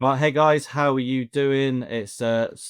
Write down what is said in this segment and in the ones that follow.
Right, hey guys, how are you doing? It's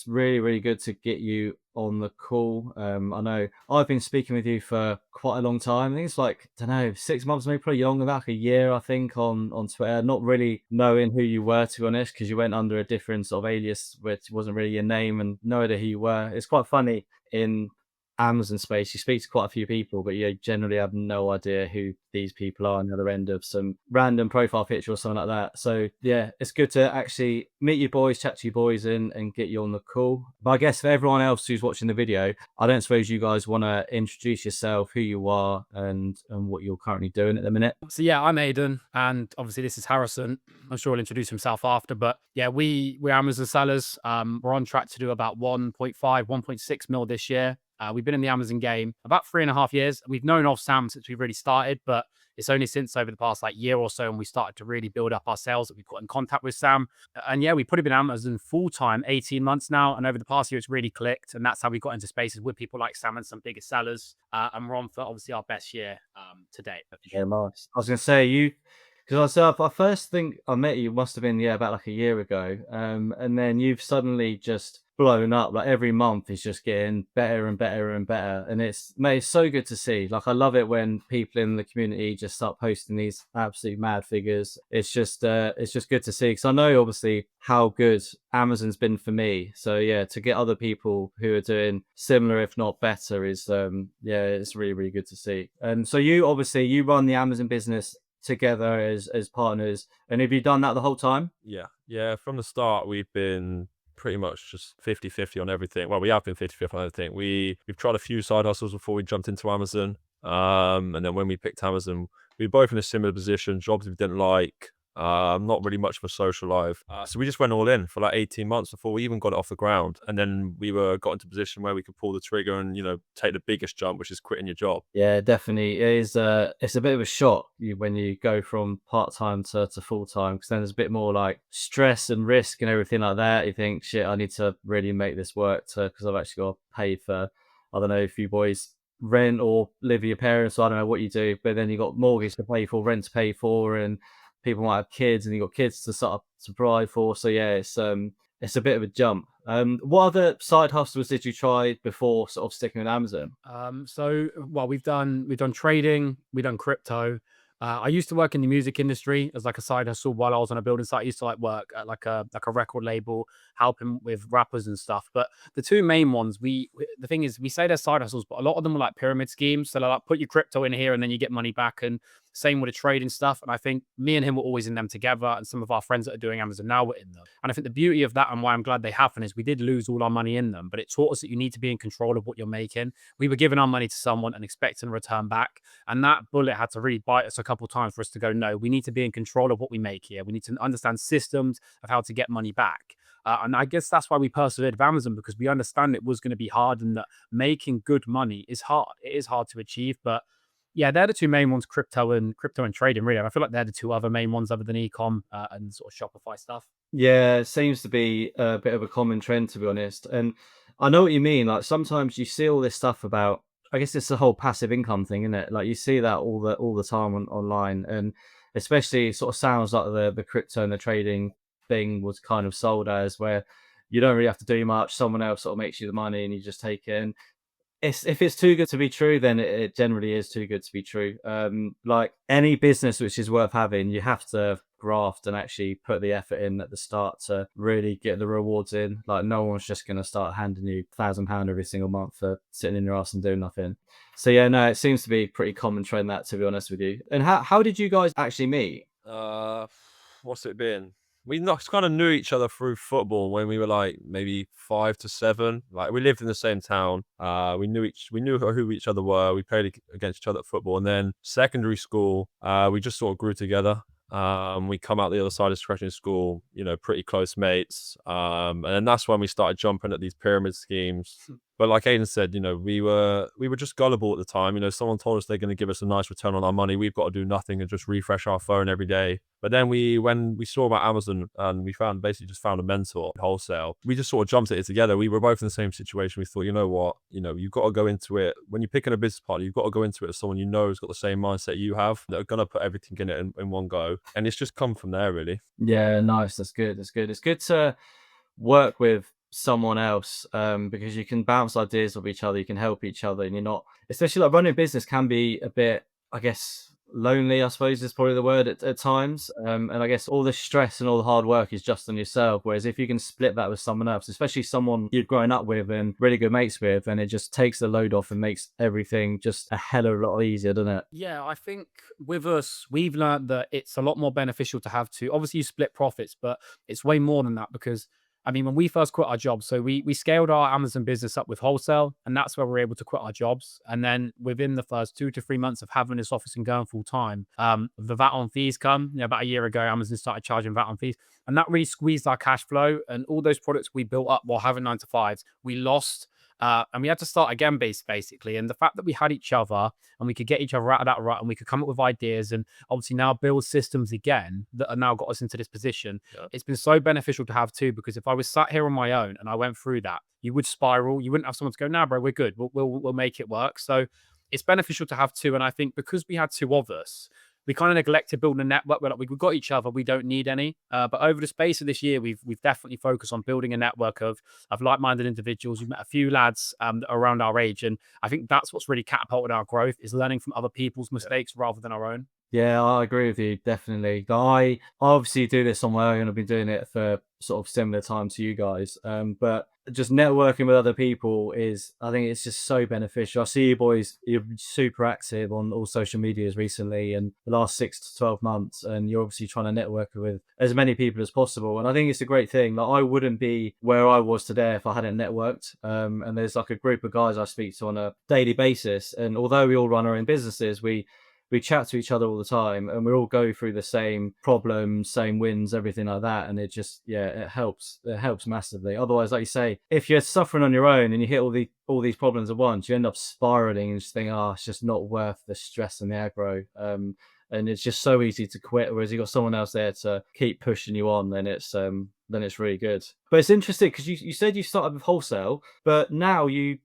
really, really good to get you on the call. I know I've been speaking with you for quite a long time. I think it's like, I don't know, 6 months, maybe probably longer, like a year, I think, on Twitter. Not really knowing who you were, to be honest, because you went under a different sort of alias, which wasn't really your name, and no idea who you were. It's quite funny in Amazon space. You speak to quite a few people, but you generally have no idea who these people are on the other end of some random profile picture or something like that. So yeah, it's good to actually meet you boys, chat to you boys, and get you on the call. But I guess for everyone else who's watching the video, I don't suppose you guys want to introduce yourself, who you are, and what you're currently doing at the minute. So yeah, I'm Aidan, and obviously this is Harrison. I'm sure he'll introduce himself after, but yeah, we're Amazon sellers. We're on track to do about 1.5, 1.6 mil this year. We've been in the Amazon game about 3.5 years. We've known of Sam since we really started, but it's only since over the past like year or so, and we started to really build up our sales that we got in contact with Sam. And yeah, we put him in Amazon full time, 18 months now, and over the past year, it's really clicked, and that's how we got into spaces with people like Sam and some bigger sellers. And we're on for obviously our best year to date. Yeah, nice. I was gonna say you, because I said I first think I met you must have been, yeah, about like a year ago, and then you've suddenly just blown up. Like every month is just getting better and better and better, and it's mate, it's so good to see. Like I love it when people in the community just start posting these absolute mad figures. It's just good to see because I know obviously how good Amazon's been for me. So yeah, to get other people who are doing similar, if not better, is yeah, it's really, really good to see. And so you obviously you run the Amazon business together as partners. And have you done that the whole time? Yeah, yeah. From the start, we've been pretty much just 50-50 on everything. Well, we have been 50-50 on everything. We've tried a few side hustles before we jumped into Amazon. And then when we picked Amazon, we were both in a similar position, jobs we didn't like, not really much of a social life. So we just went all in for like 18 months before we even got it off the ground. And then we got into a position where we could pull the trigger and, take the biggest jump, which is quitting your job. Yeah, definitely. It is it's a bit of a shock when you go from part-time to full-time because then there's a bit more like stress and risk and everything like that. You think, shit, I need to really make this work to because I've actually got to pay for, I don't know, if you boys rent or live with your parents, so I don't know what you do, but then you got mortgage to pay for, rent to pay for, and people might have kids and you got kids to sort of to provide for. So yeah, it's a bit of a jump. What other side hustles did you try before sort of sticking with Amazon? Well, we've done trading, we've done crypto. I used to work in the music industry as like a side hustle while I was on a building site. I used to like work at like a record label, helping with rappers and stuff. But the two main ones, the thing is, we say they're side hustles, but a lot of them are like pyramid schemes. So they're like put your crypto in here and then you get money back. And same with the trading stuff. And I think me and him were always in them together, and some of our friends that are doing Amazon now were in them. And I think the beauty of that and why I'm glad they happen is we did lose all our money in them, but it taught us that you need to be in control of what you're making. We were giving our money to someone and expecting a return back. And that bullet had to really bite us a couple of times for us to go, no, we need to be in control of what we make here. We need to understand systems of how to get money back. And I guess that's why we persevered with Amazon, because we understand it was going to be hard and that making good money is hard. It is hard to achieve, but yeah, they're the two main ones, crypto and trading, really. And I feel like they're the two other main ones other than ecom and sort of Shopify stuff. Yeah, it seems to be a bit of a common trend, to be honest. And I know what you mean. Like sometimes you see all this stuff about, I guess it's the whole passive income thing, isn't it? Like you see that all the time online, and especially sort of sounds like the crypto and the trading thing was kind of sold as where you don't really have to do much. Someone else sort of makes you the money, and you just take it. And it's if it's too good to be true, then it generally is too good to be true. Like any business which is worth having, you have to graft and actually put the effort in at the start to really get the rewards in. Like no one's just going to start handing you £1,000 every single month for sitting in your ass and doing nothing. So yeah, no, it seems to be pretty common trend that, to be honest with you. And how did you guys actually meet? Uh, what's it been? We not kind of knew each other through football when we were like maybe 5 to 7. Like we lived in the same town. We knew who each other were. We played against each other at football, and then secondary school, we just sort of grew together. We come out the other side of secondary school, pretty close mates. And then that's when we started jumping at these pyramid schemes. But like Aiden said, we were just gullible at the time. Someone told us they're going to give us a nice return on our money. We've got to do nothing and just refresh our phone every day. But then when we saw about Amazon and we basically just found a mentor wholesale, we just sort of jumped at it together. We were both in the same situation. We thought, you know what, you've got to go into it. When you're picking a business partner, you've got to go into it as someone who's got the same mindset you have, that are going to put everything in it in one go. And it's just come from there, really. Yeah, nice. That's good. That's good. It's good to work with someone else, because you can bounce ideas off each other, you can help each other, and you're not, especially like running a business can be a bit, I guess, lonely, I suppose is probably the word at times. And I guess all the stress and all the hard work is just on yourself. Whereas if you can split that with someone else, especially someone you've grown up with and really good mates with, and it just takes the load off and makes everything just a hell of a lot easier, doesn't it? Yeah, I think with us, we've learned that it's a lot more beneficial to have two. Obviously, you split profits, but it's way more than that because, I mean, when we first quit our jobs, so we scaled our Amazon business up with wholesale, and that's where we were able to quit our jobs. And then within the first 2 to 3 months of having this office and going full time, the VAT on fees come. About a year ago, Amazon started charging VAT on fees, and that really squeezed our cash flow. And all those products we built up while having 9 to 5s, we lost. And we had to start again, basically. And the fact that we had each other and we could get each other out of that rut and we could come up with ideas and obviously now build systems again that are now got us into this position. Yeah. It's been so beneficial to have two, because if I was sat here on my own and I went through that, you would spiral. You wouldn't have someone to go, nah, bro, we're good. We'll make it work. So it's beneficial to have two. And I think because we had two of us, we kind of neglected building a network. We're like, we've got each other, we don't need any. But over the space of this year, we've definitely focused on building a network of like-minded individuals. We've met a few lads that are around our age, and I think that's what's really catapulted our growth, is learning from other people's mistakes rather than our own. Yeah, I agree with you, definitely. I obviously do this on my own. I've been doing it for sort of similar time to you guys. But just networking with other people is, I think it's just so beneficial. I see you boys, you're super active on all social medias recently and the last 6 to 12 months, and you're obviously trying to network with as many people as possible. And I think it's a great thing. Like, I wouldn't be where I was today if I hadn't networked. And there's like a group of guys I speak to on a daily basis. And although we all run our own businesses, we chat to each other all the time, and we all go through the same problems, same wins, everything like that. And it just, yeah, it helps massively. Otherwise, like you say, if you're suffering on your own and you hit all these problems at once, you end up spiraling and just think, oh, it's just not worth the stress and the aggro. And it's just so easy to quit, whereas you got someone else there to keep pushing you on, then it's really good. But it's interesting because you said you started with wholesale, but now you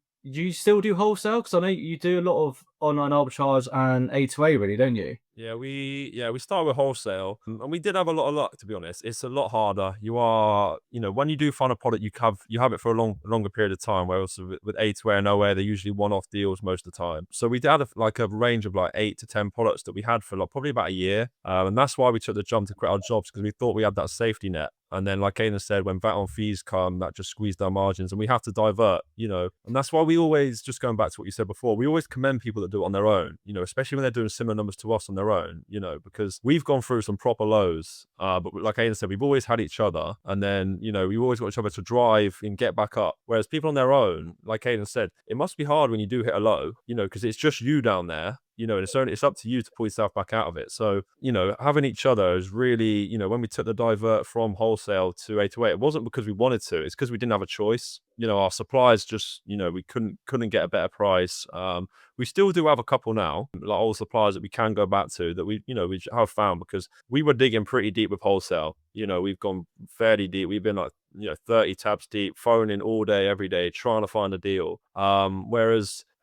still do wholesale? Because I know you do a lot of online arbitrage and A2A, really, don't you? We started with wholesale, and we did have a lot of luck, to be honest. It's a lot harder. When you do find a product, you have it for a longer period of time. Whereas with A2A and OA, they're usually one-off deals most of the time. So we had a range of like 8 to 10 products that we had for like probably about a year, and that's why we took the jump to quit our jobs, because we thought we had that safety net. And then, like Aiden said, when VAT on fees come, that just squeezed our margins, and we have to divert, And that's why we always, just going back to what you said before, we always commend people that do it on their own, especially when they're doing similar numbers to us on their own, because we've gone through some proper lows. But like Aiden said, we've always had each other, and then, we've always got each other to drive and get back up. Whereas people on their own, like Aiden said, it must be hard when you do hit a low, because it's just you down there. And it's up to you to pull yourself back out of it. So, having each other is really, when we took the divert from wholesale to A2A, it wasn't because we wanted to, it's because we didn't have a choice. Our suppliers just, we couldn't get a better price. We still do have a couple now, like old suppliers that we can go back to that we have found, because we were digging pretty deep with wholesale. We've gone fairly deep. We've been like, 30 tabs deep, phoning all day, every day, trying to find a deal.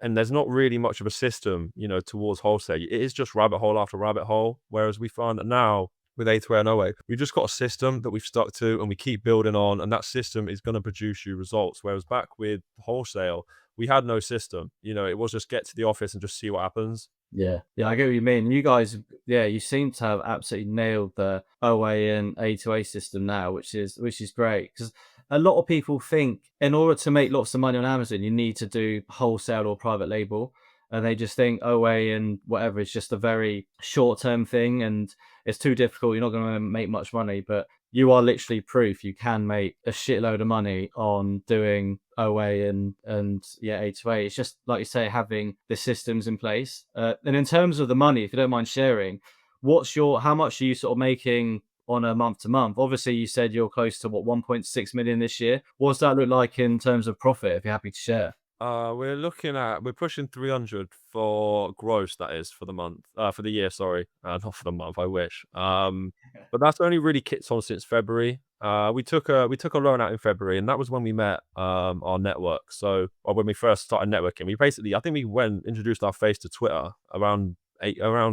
And there's not really much of a system, towards wholesale. It is just rabbit hole after rabbit hole. Whereas we find that now with A2A and OA, we've just got a system that we've stuck to and we keep building on, and that system is going to produce you results. Whereas back with wholesale, we had no system. It was just get to the office and just see what happens. Yeah, I get what you mean. You guys, yeah, you seem to have absolutely nailed the OA and A2A system now, which is great, because a lot of people think in order to make lots of money on Amazon, you need to do wholesale or private label, and they just think OA and whatever is just a very short-term thing, and it's too difficult. You're not going to make much money, but you are literally proof you can make a shitload of money on doing OA and yeah, A2A. It's just like you say, having the systems in place. And in terms of the money, if you don't mind sharing, how much are you sort of making on a month to month? Obviously, you said you're close to 1.6 million this year. What does that look like in terms of profit, if you're happy to share? We're pushing 300 for gross, that is, for the month, for the year, sorry. Not for the month, I wish. But that's only really kicked on since February. We took a loan out in February, and that was when we met our network. So, or when we first started networking, I think we went introduced our face to Twitter around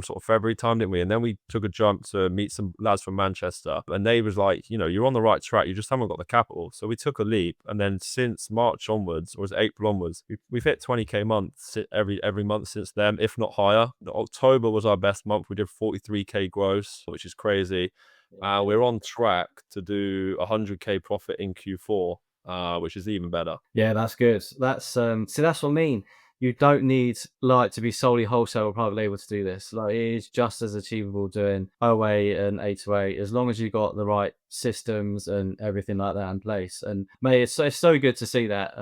sort of February time, didn't we? And then we took a jump to meet some lads from Manchester, and they was like, you're on the right track. You just haven't got the capital. So we took a leap, and then since March onwards, or was it April onwards, we've hit 20k months every month since then, if not higher. October was our best month. We did 43k gross, which is crazy. We're on track to do 100k profit in Q4, which is even better. Yeah, that's good. That's see, that's what I mean. You don't need like to be solely wholesale or private label to do this. Like it is just as achievable doing OA and A2A as long as you got the right systems and everything like that in place. And mate, it's so good to see that.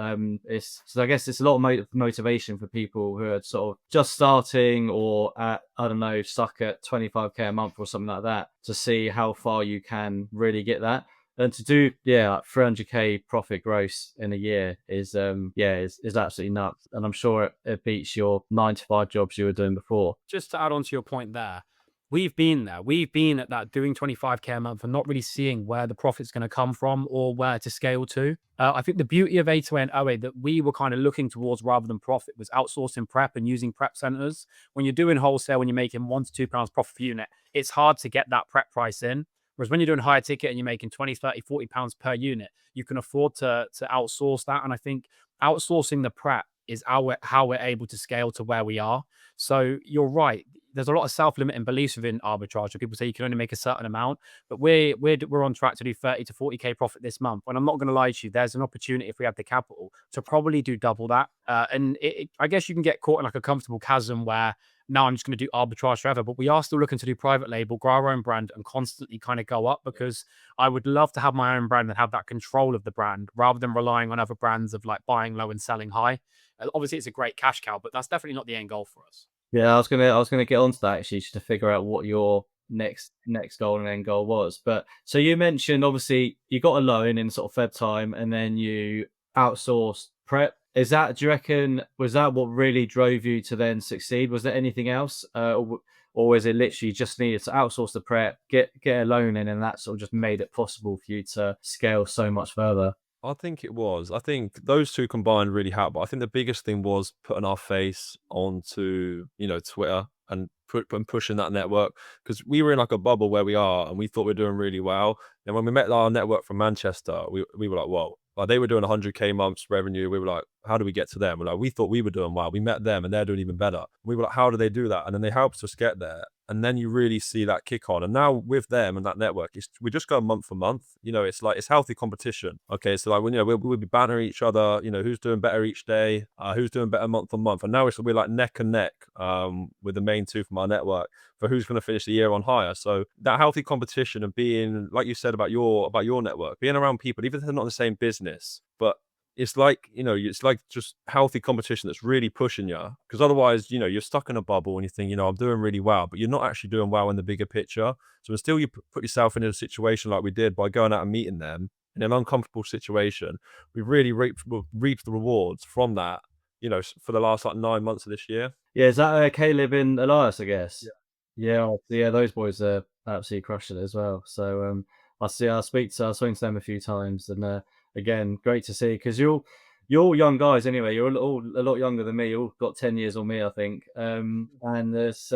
It's so I guess it's a lot of motivation for people who are sort of just starting or at, I don't know, stuck at 25k a month or something like that, to see how far you can really get that. And to do, yeah, like 300k profit gross in a year is is absolutely nuts. And I'm sure it beats your 9 to 5 jobs you were doing before. Just to add on to your point there, we've been there. We've been at that doing 25k a month and not really seeing where the profit's going to come from or where to scale to. I think the beauty of A2A and OA that we were kind of looking towards rather than profit was outsourcing prep and using prep centers. When you're doing wholesale, when you're making £1 to £2 profit per unit, it's hard to get that prep price in. Whereas when you're doing higher ticket and you're making 20, 30, £40 per unit, you can afford to outsource that. And I think outsourcing the prep is how we're able to scale to where we are. So you're right. There's a lot of self-limiting beliefs within arbitrage. Where people say you can only make a certain amount, but we're on track to do 30 to 40k profit this month. And I'm not going to lie to you, there's an opportunity if we have the capital to probably do double that. I guess you can get caught in like a comfortable chasm where now I'm just going to do arbitrage forever. But we are still looking to do private label, grow our own brand, and constantly kind of go up because I would love to have my own brand and have that control of the brand rather than relying on other brands of like buying low and selling high. Obviously, it's a great cash cow, but that's definitely not the end goal for us. Yeah, I was gonna get onto that actually, just to figure out what your next goal and end goal was. But so you mentioned obviously you got a loan in sort of Feb time, and then you outsourced prep. Is that, do you reckon, was that what really drove you to then succeed? Was there anything else, or was it literally just needed to outsource the prep, get a loan in, and that sort of just made it possible for you to scale so much further? I think it was. I think those two combined really helped. But I think the biggest thing was putting our face onto, Twitter and pushing that network because we were in like a bubble where we are and we thought we were doing really well. And when we met our network from Manchester, we were like, whoa. Like they were doing 100k months revenue. We were like, how do we get to them? We're like, we thought we were doing well. We met them and they're doing even better. We were like, how do they do that? And then they helped us get there. And then you really see that kick on. And now with them and that network, we just go month for month. It's like it's healthy competition. Okay, so like we'll be bantering each other. Who's doing better each day, who's doing better month on month. And now we're like neck and neck with the main two from our network for who's going to finish the year on higher. So that healthy competition and being, like you said about your network, being around people, even if they're not in the same business, but it's like, it's like just healthy competition that's really pushing you. Because otherwise, you're stuck in a bubble and you think, I'm doing really well, but you're not actually doing well in the bigger picture. So until you put yourself in a situation like we did by going out and meeting them in an uncomfortable situation, we really reaped the rewards from that, for the last like 9 months of this year. Yeah, is that Caleb and Elias, I guess? Yeah, those boys are absolutely crushing it as well. So I speak to them a few times, and again, great to see, because you're all young guys anyway. You're all a lot younger than me. You all got 10 years on me, I think. And it's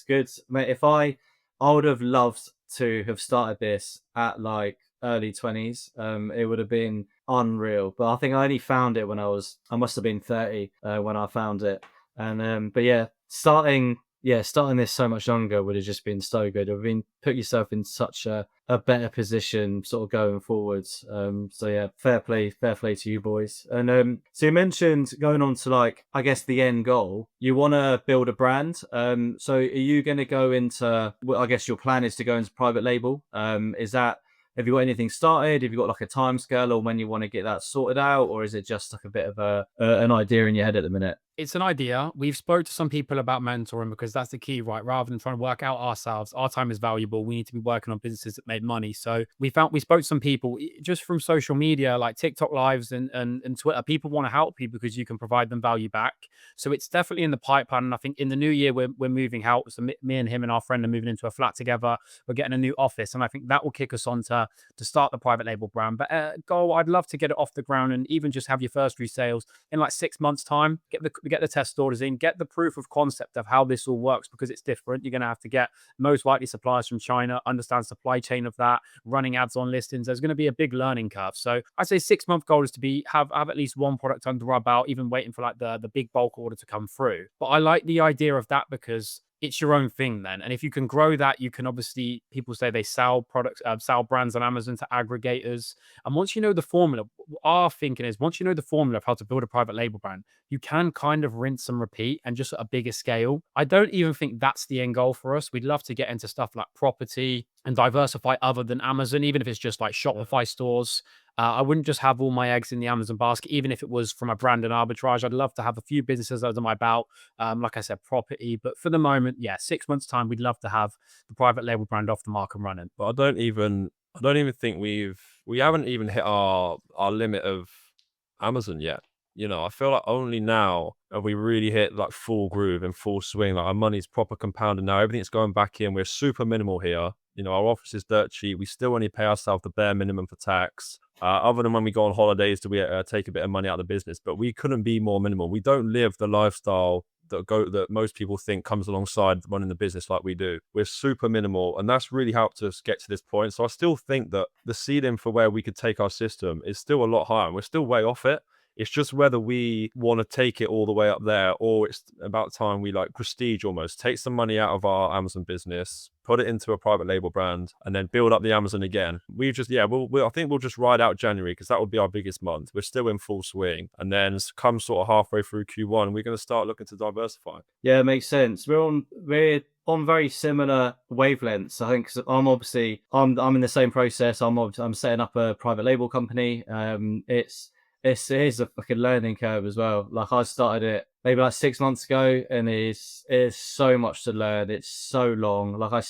good, mate. I would have loved to have started this at like early 20s. It would have been unreal. But I think I only found it when I must have been 30 when I found it. And but yeah, starting this so much younger would have just been so good. It would have been put yourself in such a better position sort of going forwards. So yeah, fair play to you boys. And so you mentioned going on to, like, I guess the end goal. You want to build a brand. So are you going to go into, well, I guess your plan is to go into private label. Is that, have you got anything started? Have you got like a time scale or when you want to get that sorted out, or is it just like a bit of an idea in your head at the minute? It's an idea. We've spoke to some people about mentoring because that's the key, right? Rather than trying to work out ourselves, our time is valuable. We need to be working on businesses that made money. So we spoke to some people just from social media, like TikTok lives and Twitter. People want to help you because you can provide them value back. So it's definitely in the pipeline. And I think in the new year we're moving house. So me and him and our friend are moving into a flat together. We're getting a new office, and I think that will kick us on to start the private label brand. But goal, I'd love to get it off the ground and even just have your first few sales in like 6 months' time. Get the test orders in, get the proof of concept of how this all works because it's different. You're going to have to get most likely suppliers from China, understand supply chain of that, running ads on listings. There's going to be a big learning curve. So I'd say 6 month goal is to be have at least one product under our belt, even waiting for like the big bulk order to come through. But I like the idea of that because it's your own thing then. And if you can grow that, you can obviously, people say they sell products, sell brands on Amazon to aggregators. And once you know the formula, our thinking is once you know the formula of how to build a private label brand, you can kind of rinse and repeat and just at a bigger scale. I don't even think that's the end goal for us. We'd love to get into stuff like property and diversify other than Amazon, even if it's just like Shopify stores. I wouldn't just have all my eggs in the Amazon basket, even if it was from a brand and arbitrage. I'd love to have a few businesses under my belt. Like I said, property. But for the moment, yeah, 6 months' time, we'd love to have the private label brand off the mark and running. But I don't even think we haven't even hit our limit of Amazon yet. You know, I feel like only now have we really hit like full groove and full swing. Like our money's proper compounded now. Everything's going back in. We're super minimal here. You know, our office is dirt cheap. We still only pay ourselves the bare minimum for tax. Other than when we go on holidays, do we take a bit of money out of the business? But we couldn't be more minimal. We don't live the lifestyle that most people think comes alongside running the business like we do. We're super minimal, and that's really helped us get to this point. So I still think that the ceiling for where we could take our system is still a lot higher, and we're still way off it. It's just whether we want to take it all the way up there, or it's about time we like prestige almost, take some money out of our Amazon business, put it into a private label brand, and then build up the Amazon again. We just, yeah, I think we'll just ride out January because that would be our biggest month. We're still in full swing. And then come sort of halfway through Q1, we're going to start looking to diversify. Yeah, it makes sense. We're on very similar wavelengths. I think 'cause I'm in the same process. I'm setting up a private label company. It is a fucking learning curve as well. Like I started it maybe like 6 months ago, and it's so much to learn. It's so long. Like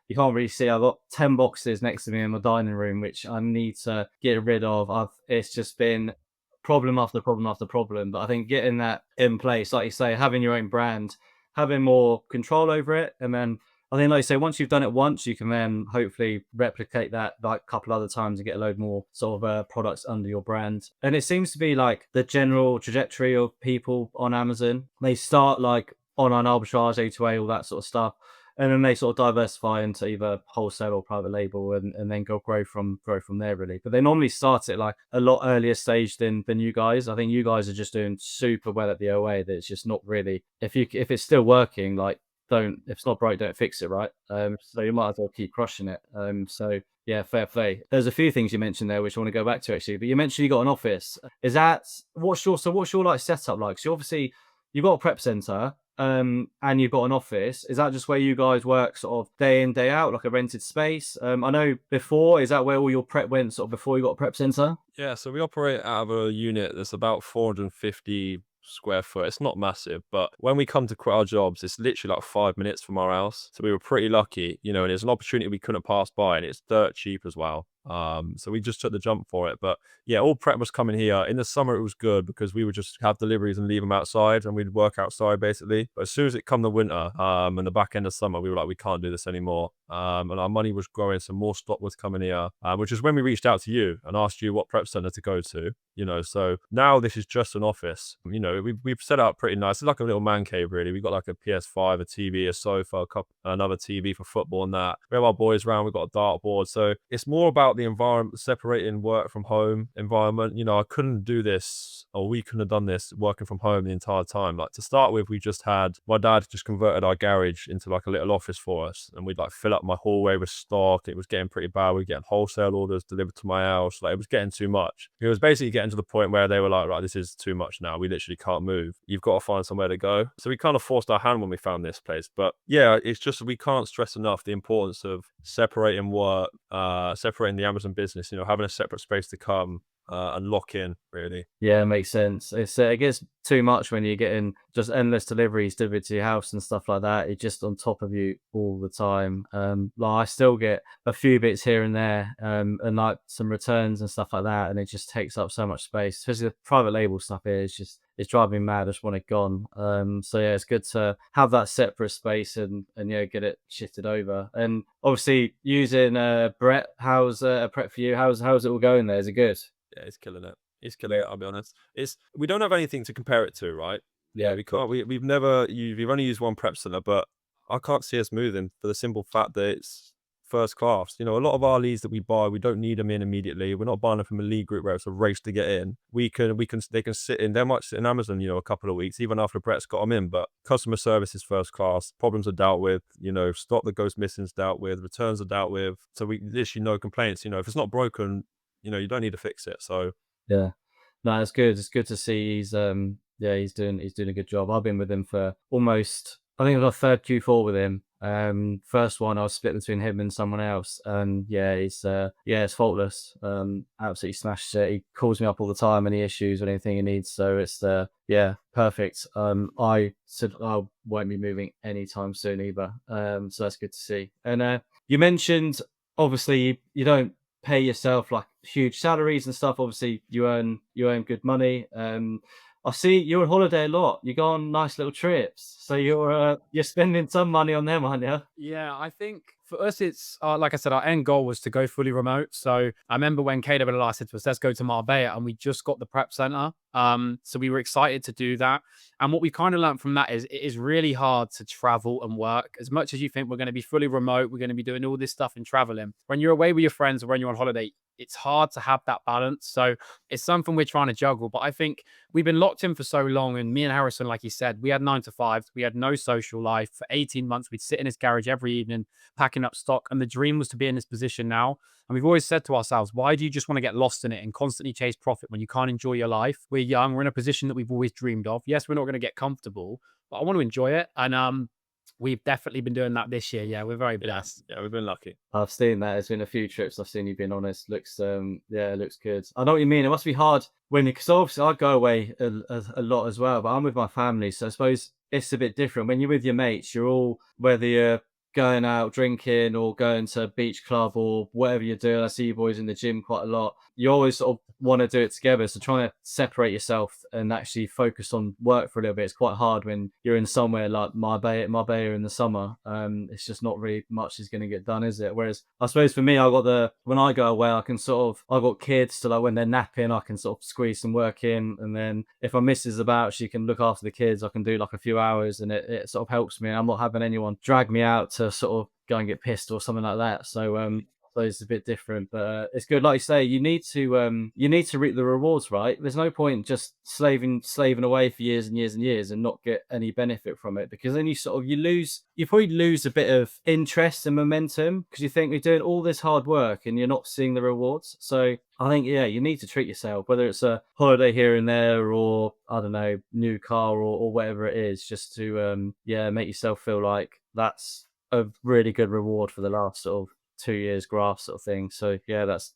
you can't really see. I've got 10 boxes next to me in my dining room, which I need to get rid of. It's just been problem after problem after problem. But I think getting that in place, like you say, having your own brand, having more control over it, and then I think, like you say, once you've done it once, you can then hopefully replicate that like a couple other times and get a load more sort of products under your brand. And it seems to be like the general trajectory of people on Amazon. They start like online arbitrage, A2A, all that sort of stuff, and then they sort of diversify into either wholesale or private label, and then grow from there really. But they normally start at like a lot earlier stage than you guys. I think you guys are just doing super well at the OA. That it's just not really, if it's still working, like don't, if it's not broke, don't fix it, right? So you might as well keep crushing it. So yeah, fair play. There's a few things you mentioned there which I want to go back to actually, but you mentioned you got an office. Is that what's your like setup like? So obviously you've got a prep center, and you've got an office. Is that just where you guys work sort of day in, day out, like a rented space? I know before, is that where all your prep went sort of before you got a prep center? Yeah, so we operate out of a unit that's about 450 square foot. It's not massive, but when we come to quit our jobs, it's literally like 5 minutes from our house. So we were pretty lucky, you know, and it's an opportunity we couldn't pass by, and it's dirt cheap as well. So we just took the jump for it. But yeah, all prep was coming here. In the summer, it was good because we would just have deliveries and leave them outside, and we'd work outside basically. But as soon as it come the winter, and the back end of summer, we were like, we can't do this anymore. And our money was growing, so more stock was coming here, which is when we reached out to you and asked you what prep center to go to. You know, so now this is just an office. You know, we've set up pretty nice. It's like a little man cave, really. We've got like a PS5, a TV, a sofa, another TV for football and that. We have our boys around. We've got a dartboard. So it's more about the environment, separating work from home environment. You know, I couldn't do this, or we couldn't have done this working from home the entire time. Like to start with, my dad just converted our garage into like a little office for us, and we'd like fill up my hallway with stock. It was getting pretty bad. We were getting wholesale orders delivered to my house. Like it was getting too much. It was basically getting to the point where they were like, right, this is too much now. We literally can't move. You've got to find somewhere to go. So we kind of forced our hand when we found this place. But yeah, it's just, we can't stress enough the importance of separating work, separating the Amazon business, you know, having a separate space to come and lock in really. Yeah, makes sense. It gets too much when you're getting just endless deliveries delivered to your house and stuff like that. It's just on top of you all the time. Like I still get a few bits here and there, and like some returns and stuff like that, and it just takes up so much space. Especially the private label stuff here is just it's driving me mad. I just want it gone. So yeah, it's good to have that separate space and yeah, get it shifted over. And obviously using Brett, how's Prep for you? How's it all going there? Is it good? Yeah, he's killing it. He's killing it. I'll be honest. We don't have anything to compare it to, right? Yeah, We can't. We've only used one prep center, but I can't see us moving for the simple fact that it's first class. A lot of our leads that we buy, we don't need them in immediately. We're not buying them from a lead group where it's a race to get in. They can sit in. They might sit in Amazon, a couple of weeks, even after Brett's got them in. But customer service is first class. Problems are dealt with. Stock that goes missing is dealt with. Returns are dealt with. So we literally no complaints. If it's not broken, you don't need to fix it. So yeah. No, it's good. It's good to see yeah, he's doing a good job. I've been with him for almost I think it was our third Q4 with him. First one I was split between him and someone else, and yeah, it's faultless. Absolutely smashed it. He calls me up all the time, any issues or anything he needs. So it's yeah, perfect. I said I won't be moving anytime soon either. So that's good to see. And you mentioned obviously you don't pay yourself like huge salaries and stuff. Obviously, you earn good money. I see you're on holiday a lot. You go on nice little trips, so you're spending some money on them, aren't you? Yeah, I think for us, it's like I said, our end goal was to go fully remote. So I remember when KWLR said to us, let's go to Marbella, and we just got the prep center. So we were excited to do that. And what we kind of learned from that is it is really hard to travel and work. As much as you think we're going to be fully remote, we're going to be doing all this stuff and traveling. When you're away with your friends or when you're on holiday, it's hard to have that balance. So it's something we're trying to juggle. But I think we've been locked in for so long. And me and Harrison, like you said, we had 9 to 5s. We had no social life. For 18 months, we'd sit in his garage every evening, packing up stock. And the dream was to be in this position now. And we've always said to ourselves, why do you just want to get lost in it and constantly chase profit when you can't enjoy your life? We're young. We're in a position that we've always dreamed of. Yes, we're not going to get comfortable, but I want to enjoy it. And we've definitely been doing that this year. Yeah, we're very blessed. yeah, we've been lucky. I've seen that. There's been a few trips I've seen you being honest. Looks yeah, it looks good. I know what you mean. It must be hard when because obviously I go away a lot as well, but I'm with my family, so I suppose it's a bit different. When you're with your mates, you're all whether you're going out drinking or going to a beach club or whatever you're doing. I see you boys in the gym quite a lot. You always sort of want to do it together. So trying to separate yourself and actually focus on work for a little bit is quite hard when you're in somewhere like Marbella in the summer. It's just not really much is going to get done, is it? Whereas I suppose for me, when I go away, I can I've got kids, so like when they're napping, I can sort of squeeze some work in, and then if my missus is about, she can look after the kids. I can do like a few hours, and it sort of helps me. I'm not having anyone drag me out to sort of go and get pissed or something like that. So it's a bit different, but it's good. Like you say, you need to reap the rewards, right? There's no point just slaving away for years and years and years and not get any benefit from it, because then you probably lose a bit of interest and momentum because you think you're doing all this hard work and you're not seeing the rewards. So I think yeah, you need to treat yourself, whether it's a holiday here and there or I don't know, new car or whatever it is, just to yeah, make yourself feel like that's a really good reward for the last sort of 2 years graft sort of thing. So yeah, that's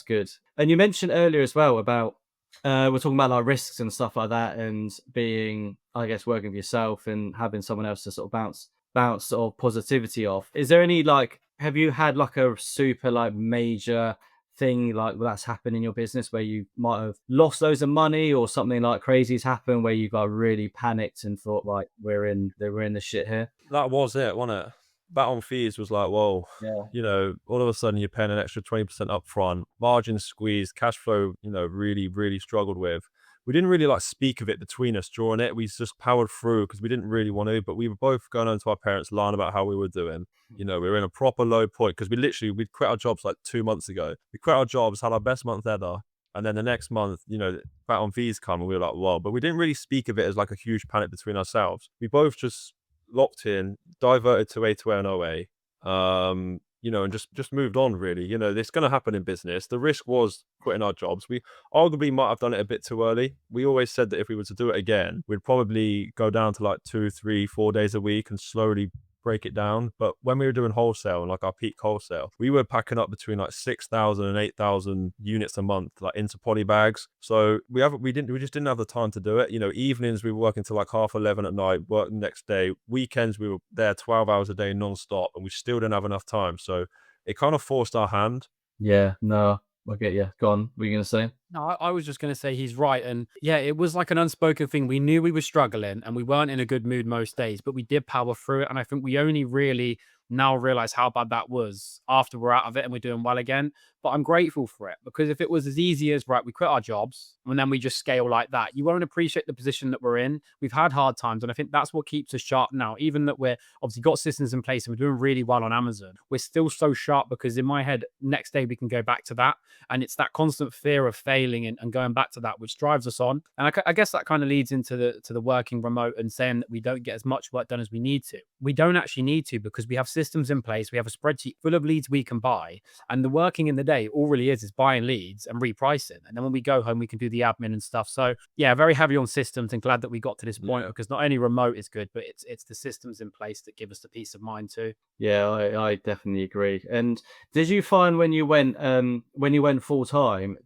good. And you mentioned earlier as well about we're talking about like risks and stuff like that, and being I guess working for yourself and having someone else to sort of bounce sort of positivity off. Is there any like have you had like a super like major thing like that's happened in your business where you might have lost loads of money or something like crazy's happened where you got really panicked and thought like we're in the shit here? That was it, wasn't it? Bat on fees was like, whoa, Yeah. all of a sudden you're paying an extra 20% upfront, margin squeezed, cash flow, really, really struggled with. We didn't really like speak of it between us during it. We just powered through because we didn't really want to, but we were both going home to our parents, lying about how we were doing. We were in a proper low point because we'd quit our jobs like 2 months ago. We quit our jobs, had our best month ever. And then the next month, Bat on fees come and we were like, whoa, but we didn't really speak of it as like a huge panic between ourselves. We both just locked in, diverted to A2A and OA, and just moved on really. It's going to happen in business. The risk was quitting our jobs. We arguably might have done it a bit too early. We always said that if we were to do it again, we'd probably go down to like 2, 3, 4 days a week and slowly break it down. But when we were doing wholesale and like our peak wholesale, we were packing up between like 6,000 and 8,000 units a month, like into poly bags. So we just didn't have the time to do it. You know, evenings we were working till like 11:30 at night, work the next day. Weekends we were there 12 hours a day non-stop, and we still didn't have enough time. So it kind of forced our hand. Yeah, no, I get you. Go on. What are you gonna say? No, I was just going to say he's right. And yeah, it was like an unspoken thing. We knew we were struggling and we weren't in a good mood most days, but we did power through it. And I think we only really now realize how bad that was after we're out of it and we're doing well again. But I'm grateful for it, because if it was as easy as, right, we quit our jobs and then we just scale like that, you won't appreciate the position that we're in. We've had hard times. And I think that's what keeps us sharp now. Even that we're obviously got systems in place and we're doing really well on Amazon, we're still so sharp because in my head, next day we can go back to that. And it's that constant fear of failing and going back to that which drives us on. And I guess that kind of leads into the working remote and saying that we don't get as much work done as we need to. We don't actually need to, because we have systems in place. We have a spreadsheet full of leads we can buy, and the working in the day all really is buying leads and repricing. And then when we go home, we can do the admin and stuff. So yeah, very heavy on systems, and glad that we got to this point, because not only remote is good, but it's the systems in place that give us the peace of mind too. Yeah, I definitely agree. And did you find when you went full time,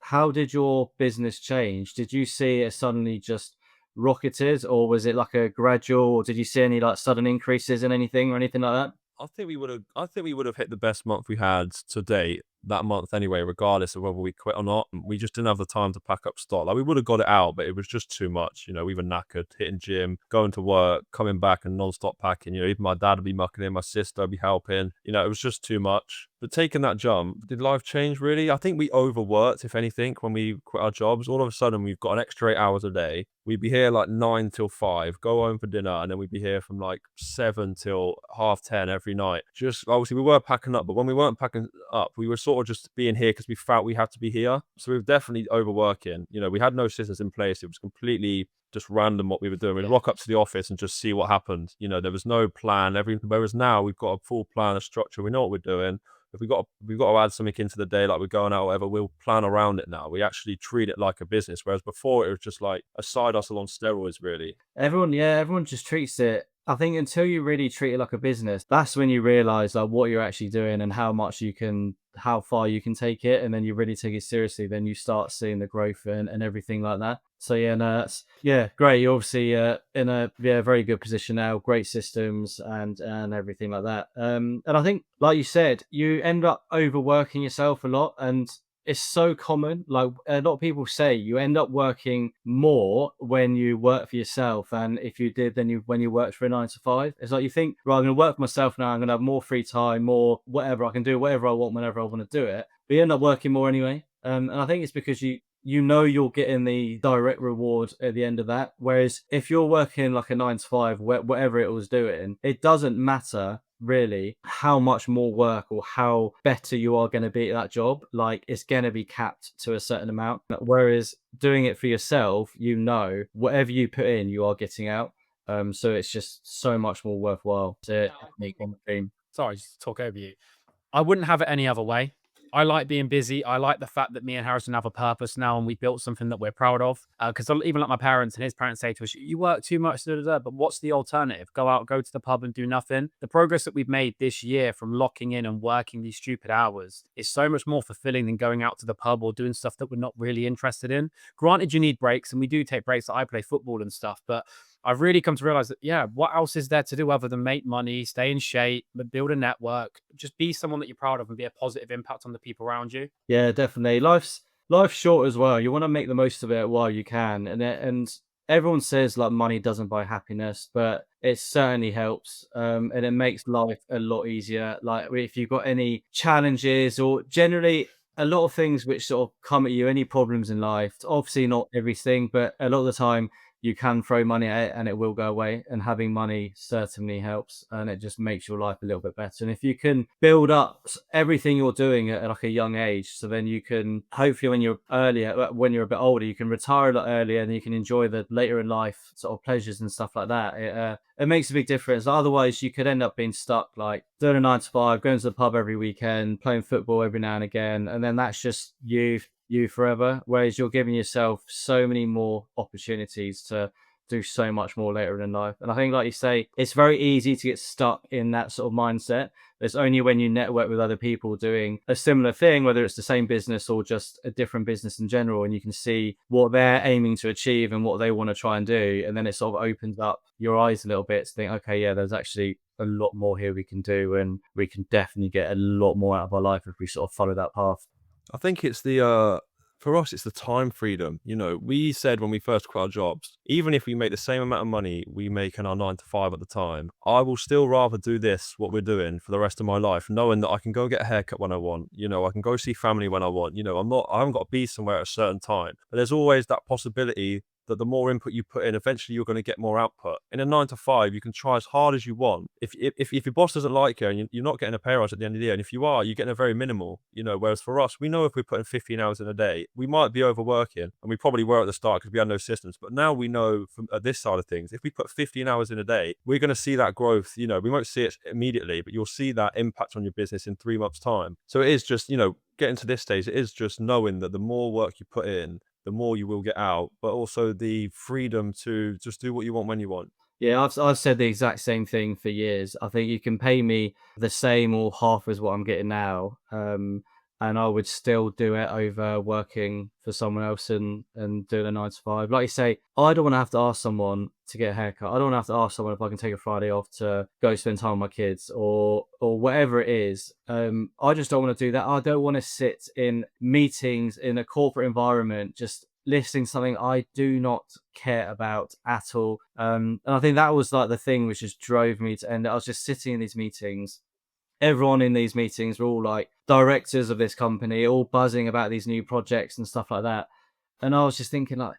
how did your business change? Did you see it suddenly just rocketed, or was it like a gradual, or did you see any like sudden increases in anything or anything like that? I think we would have hit the best month we had to date that month anyway, regardless of whether we quit or not. We just didn't have the time to pack up stock. Like we would have got it out, but it was just too much. You know, we were knackered, hitting gym, going to work, coming back and non-stop packing. You know, even my dad would be mucking in, my sister would be helping. You know, it was just too much. But taking that jump, did life change really? I think we overworked, if anything, when we quit our jobs. All of a sudden, we've got an extra 8 hours a day. We'd be here like 9 till 5, go home for dinner, and then we'd be here from like 7 till 10:30 every night. Just obviously, we were packing up, but when we weren't packing up, we were sort of just being here because we felt we had to be here. So we were definitely overworking. You know, we had no systems in place. It was completely just random what we were doing. We'd rock up to the office and just see what happened. You know, there was no plan. Whereas now we've got a full plan, a structure. We know what we're doing. If we've got to add something into the day, like we're going out or whatever, we'll plan around it now. We actually treat it like a business. Whereas before it was just like a side hustle on steroids, really. Everyone just treats it. I think until you really treat it like a business, that's when you realize like what you're actually doing and how far you can take it, and then you really take it seriously. Then you start seeing the growth and everything like that. So yeah, no, that's yeah, great. You're obviously in a very good position now, great systems and everything like that. And I think, like you said, you end up overworking yourself a lot, and it's so common. Like a lot of people say, you end up working more when you work for yourself, and if you did, then you when you worked for a 9 to 5. It's like you think, right, I'm going to work for myself now. I'm going to have more free time, more whatever. I can do whatever I want whenever I want to do it. But you end up working more anyway. And I think it's because you know you're getting the direct reward at the end of that. Whereas if you're working like a 9 to 5, whatever it was doing, it doesn't matter really how much more work or how better you are going to be at that job. Like it's going to be capped to a certain amount. Whereas doing it for yourself, you know, whatever you put in, you are getting out. So it's just so much more worthwhile to make one team. Sorry, just to talk over you. I wouldn't have it any other way. I like being busy. I like the fact that me and Harrison have a purpose now, and we built something that we're proud of. Because even like my parents and his parents say to us, "You work too much, da, da, da," but what's the alternative? Go out, go to the pub, and do nothing. The progress that we've made this year from locking in and working these stupid hours is so much more fulfilling than going out to the pub or doing stuff that we're not really interested in. Granted, you need breaks, and we do take breaks. I play football and stuff, but I've really come to realize that, yeah, what else is there to do other than make money, stay in shape, build a network, just be someone that you're proud of and be a positive impact on the people around you? Yeah, definitely. Life's short as well. You want to make the most of it while you can, and everyone says like money doesn't buy happiness, but it certainly helps. And it makes life a lot easier. Like if you've got any challenges or generally a lot of things which sort of come at you, any problems in life. Obviously, not everything, but a lot of the time you can throw money at it and it will go away. And having money certainly helps, and it just makes your life a little bit better. And if you can build up everything you're doing at like a young age, so then you can hopefully when you're a bit older, you can retire a lot earlier and you can enjoy the later in life sort of pleasures and stuff like that. It makes a big difference. Otherwise, you could end up being stuck like doing a 9 to 5, going to the pub every weekend, playing football every now and again, and then that's just you forever. Whereas you're giving yourself so many more opportunities to do so much more later in life. And I think, like you say, it's very easy to get stuck in that sort of mindset. It's only when you network with other people doing a similar thing, whether it's the same business or just a different business in general, and you can see what they're aiming to achieve and what they want to try and do. And then it sort of opens up your eyes a little bit to think, okay, yeah, there's actually a lot more here we can do, and we can definitely get a lot more out of our life if we sort of follow that path. I think it's for us, it's the time freedom. You know, we said when we first quit our jobs, even if we make the same amount of money we make in our 9 to 5 at the time, I will still rather do this, what we're doing for the rest of my life, knowing that I can go get a haircut when I want. You know, I can go see family when I want. You know, I haven't got to be somewhere at a certain time, but there's always that possibility that the more input you put in, eventually you're going to get more output. In a 9 to 5, you can try as hard as you want. If your boss doesn't like you and you're not getting a pay rise at the end of the year, and if you are, you're getting a very minimal, you know, whereas for us, we know if we're putting 15 hours in a day, we might be overworking, and we probably were at the start because we had no systems. But now we know from this side of things, if we put 15 hours in a day, we're going to see that growth. You know, we won't see it immediately, but you'll see that impact on your business in 3 months' time. So it is just, you know, getting to this stage, it is just knowing that the more work you put in, the more you will get out, but also the freedom to just do what you want when you want. Yeah, I've said the exact same thing for years. I think you can pay me the same or half as what I'm getting now, and I would still do it over working for someone else and doing a 9 to 5. Like you say, I don't want to have to ask someone to get a haircut. I don't want to have to ask someone if I can take a Friday off to go spend time with my kids or whatever it is. I just don't want to do that. I don't want to sit in meetings in a corporate environment just listing something I do not care about at all. And I think that was like the thing which just drove me to end it. I was just sitting in these meetings. Everyone in these meetings were all like directors of this company, all buzzing about these new projects and stuff like that. And I was just thinking, like,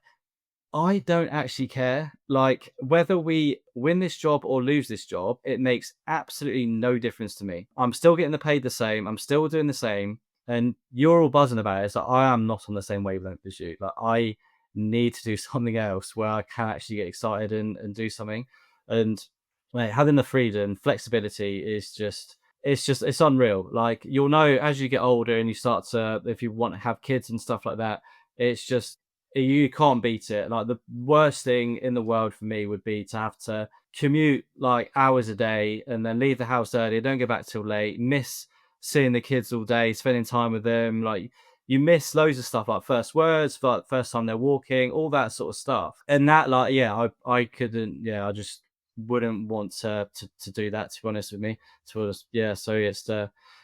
I don't actually care. Like, whether we win this job or lose this job, it makes absolutely no difference to me. I'm still getting the paid the same. I'm still doing the same. And you're all buzzing about it. So I am not on the same wavelength as you. Like, I need to do something else where I can actually get excited and do something. And mate, having the freedom, flexibility is just it's unreal. Like, you'll know as you get older and you start to, if you want to have kids and stuff like that, it's just you can't beat it. Like, the worst thing in the world for me would be to have to commute like hours a day and then leave the house early, don't get back till late, miss seeing the kids all day, spending time with them. Like, you miss loads of stuff like first words, like first time they're walking, all that sort of stuff. And that, like, yeah, I couldn't, yeah, I just wouldn't want to do that, to be honest with me. To us, yeah. So it's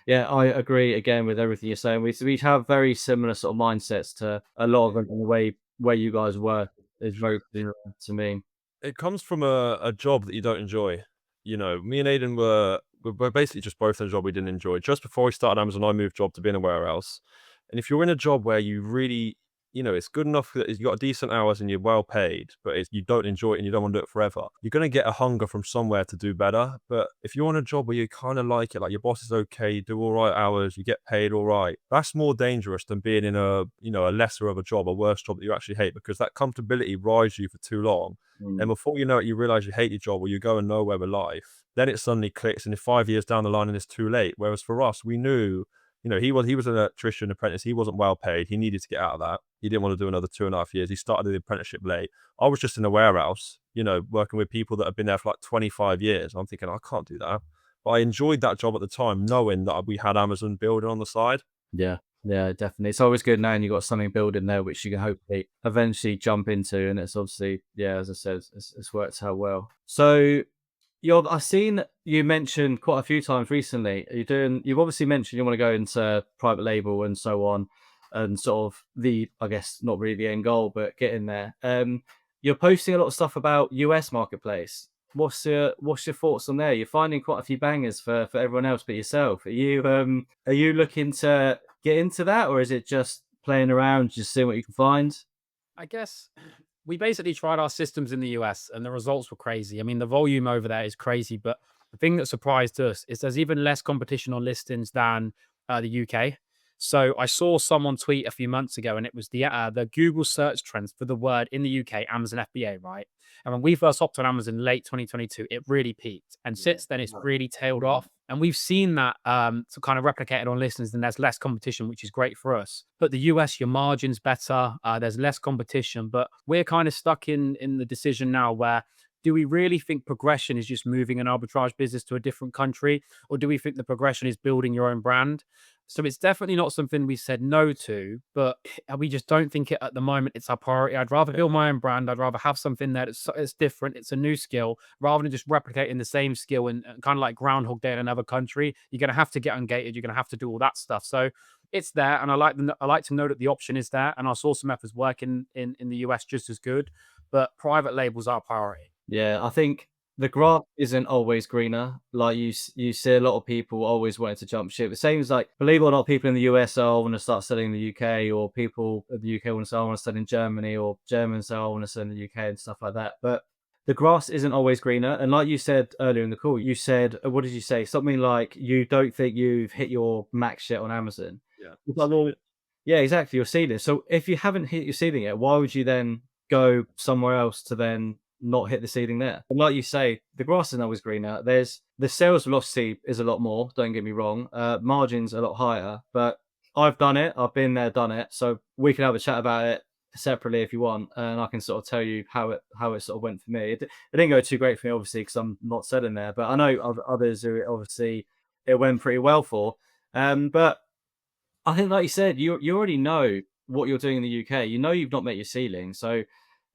yeah, I agree again with everything you're saying. We have very similar sort of mindsets to a lot of them, and the way where you guys work is very similar to me. It comes from a job that you don't enjoy. You know, me and Aiden we're basically just both in a job we didn't enjoy. Just before we started Amazon, I moved job to being anywhere else. And if you're in a job where you really, you know, it's good enough that you got decent hours and you're well paid, but you don't enjoy it and you don't want to do it forever, you're going to get a hunger from somewhere to do better. But if you're on a job where you kind of like it, like your boss is okay, you do all right hours, you get paid all right, that's more dangerous than being in a, you know, a lesser of a job, a worse job that you actually hate, because that comfortability rides you for too long. And Mm. before you know it, you realize you hate your job or you're going nowhere with life. Then it suddenly clicks, and if 5 years down the line and it's too late. Whereas for us, we knew, you know, he was an electrician apprentice. He wasn't well paid. He needed to get out of that. He didn't want to do another 2.5 years. He started the apprenticeship late. I was just in a warehouse, you know, working with people that have been there for like 25 years. I'm thinking, I can't do that. But I enjoyed that job at the time, knowing that we had Amazon building on the side. Yeah, yeah, definitely. It's always good knowing you've got something building there which you can hopefully eventually jump into. And it's obviously, yeah, as I said, it's worked out well. So I've seen you mentioned quite a few times recently. You've obviously mentioned you want to go into private label and so on, and sort of I guess not really the end goal, but getting there. You're posting a lot of stuff about US marketplace. What's your thoughts on there? You're finding quite a few bangers for everyone else but yourself. Are you looking to get into that, or is it just playing around, just seeing what you can find? I guess we basically tried our systems in the US and the results were crazy. I mean, the volume over there is crazy, but the thing that surprised us is there's even less competition on listings than the UK. So I saw someone tweet a few months ago, and it was the Google search trends for the word in the UK, Amazon FBA, right? And when we first hopped on Amazon late 2022, it really peaked. And since then, it's really tailed off. And we've seen that so kind of replicated on listeners, and there's less competition, which is great for us. But the US, your margin's better. There's less competition, but we're kind of stuck in the decision now where do we really think progression is just moving an arbitrage business to a different country? Or do we think the progression is building your own brand? So it's definitely not something we said no to, but we just don't think it at the moment. It's our priority. I'd rather build my own brand. I'd rather have something that it's different. It's a new skill rather than just replicating the same skill and kind of like Groundhog Day in another country. You're going to have to get ungated. You're going to have to do all that stuff. So it's there, and I like to know that the option is there, and I saw some efforts working in the US just as good. But private labels are a priority. Yeah, I think the grass isn't always greener. Like you see a lot of people always wanting to jump ship. It seems like, believe it or not, people in the US are want to start selling in the UK, or people in the UK want to say I want to sell in Germany, or Germans say I want to sell in the UK and stuff like that. But the grass isn't always greener. And like you said earlier in the call, you said, what did you say? Something like you don't think you've hit your max yet on Amazon. Yeah. It's like, well, yeah, exactly. Your ceiling. So if you haven't hit your ceiling yet, why would you then go somewhere else to then not hit the ceiling there? And like you say, the grass isn't always greener. There's the sales velocity is a lot more. Don't get me wrong. Margins a lot higher, but I've done it. I've been there, done it. So we can have a chat about it separately if you want, and I can sort of tell you how it sort of went for me. It didn't go too great for me, obviously, because I'm not selling there. But I know others who obviously it went pretty well for. But I think, like you said, you already know what you're doing in the UK. You know you've not met your ceiling, so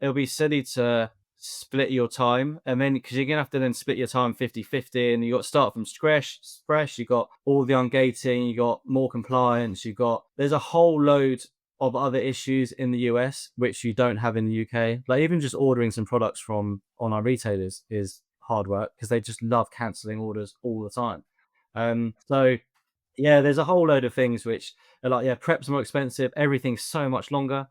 it'll be silly to split your time, and then because you're gonna have to then split your time 50-50, and you got to start from scratch. Fresh, you got all the ungating, you got more compliance, you got there's a whole load of other issues in the US which you don't have in the UK. Like even just ordering some products from online retailers is hard work because they just love canceling orders all the time. So yeah, there's a whole load of things which are like, yeah, prep's more expensive, everything's so much longer.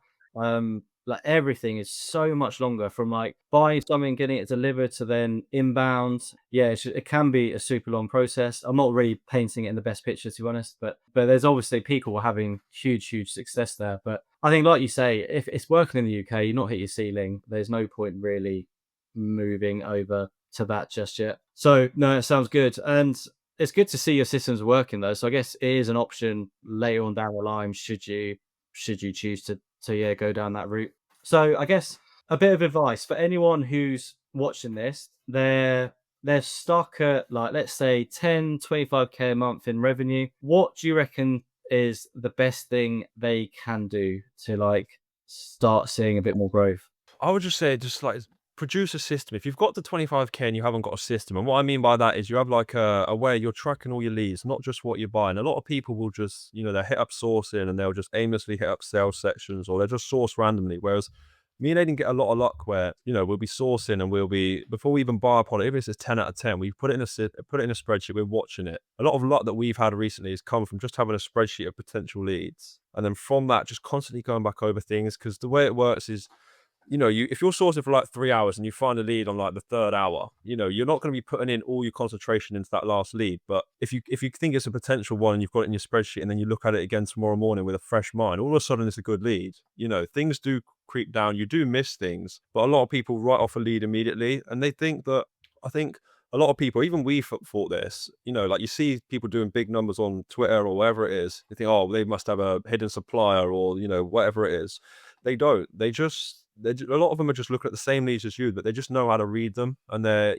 Like everything is so much longer from like buying something, getting it delivered to then inbound. Yeah, it can be a super long process. I'm not really painting it in the best picture, to be honest, but there's obviously people having huge success there. But I think, like you say, if it's working in the UK, you're not hit your ceiling. There's no point really moving over to that just yet. So no, it sounds good. And it's good to see your systems working though. So I guess it is an option later on down the line should you choose to yeah go down that route. So I guess a bit of advice for anyone who's watching this, they're stuck at like let's say 10, 25K a month in revenue. What do you reckon is the best thing they can do to like start seeing a bit more growth? I would just say, just like produce a system. If you've got the 25K and you haven't got a system, and what I mean by that is you have like a way you're tracking all your leads, not just what you're buying. A lot of people will just, they'll hit up sourcing and they'll just aimlessly hit up sales sections, or they'll just source randomly. Whereas me and Aiden get a lot of luck where, we'll be sourcing and we'll be, before we even buy a product, if it's a 10 out of 10, we put it in a spreadsheet, we're watching it. A lot of luck that we've had recently has come from just having a spreadsheet of potential leads. And then from that, just constantly going back over things. Because the way it works is, if you're sourcing for like 3 hours and you find a lead on like the third hour, you're not going to be putting in all your concentration into that last lead. But if you think it's a potential one and you've got it in your spreadsheet and then you look at it again tomorrow morning with a fresh mind, all of a sudden it's a good lead. Things do creep down. You do miss things, but a lot of people write off a lead immediately, and they think that, I think a lot of people, even we thought this, like you see people doing big numbers on Twitter or wherever it is. You think, oh, they must have a hidden supplier or, whatever it is. They don't. A lot of them are just looking at the same leads as you, but they just know how to read them, and they're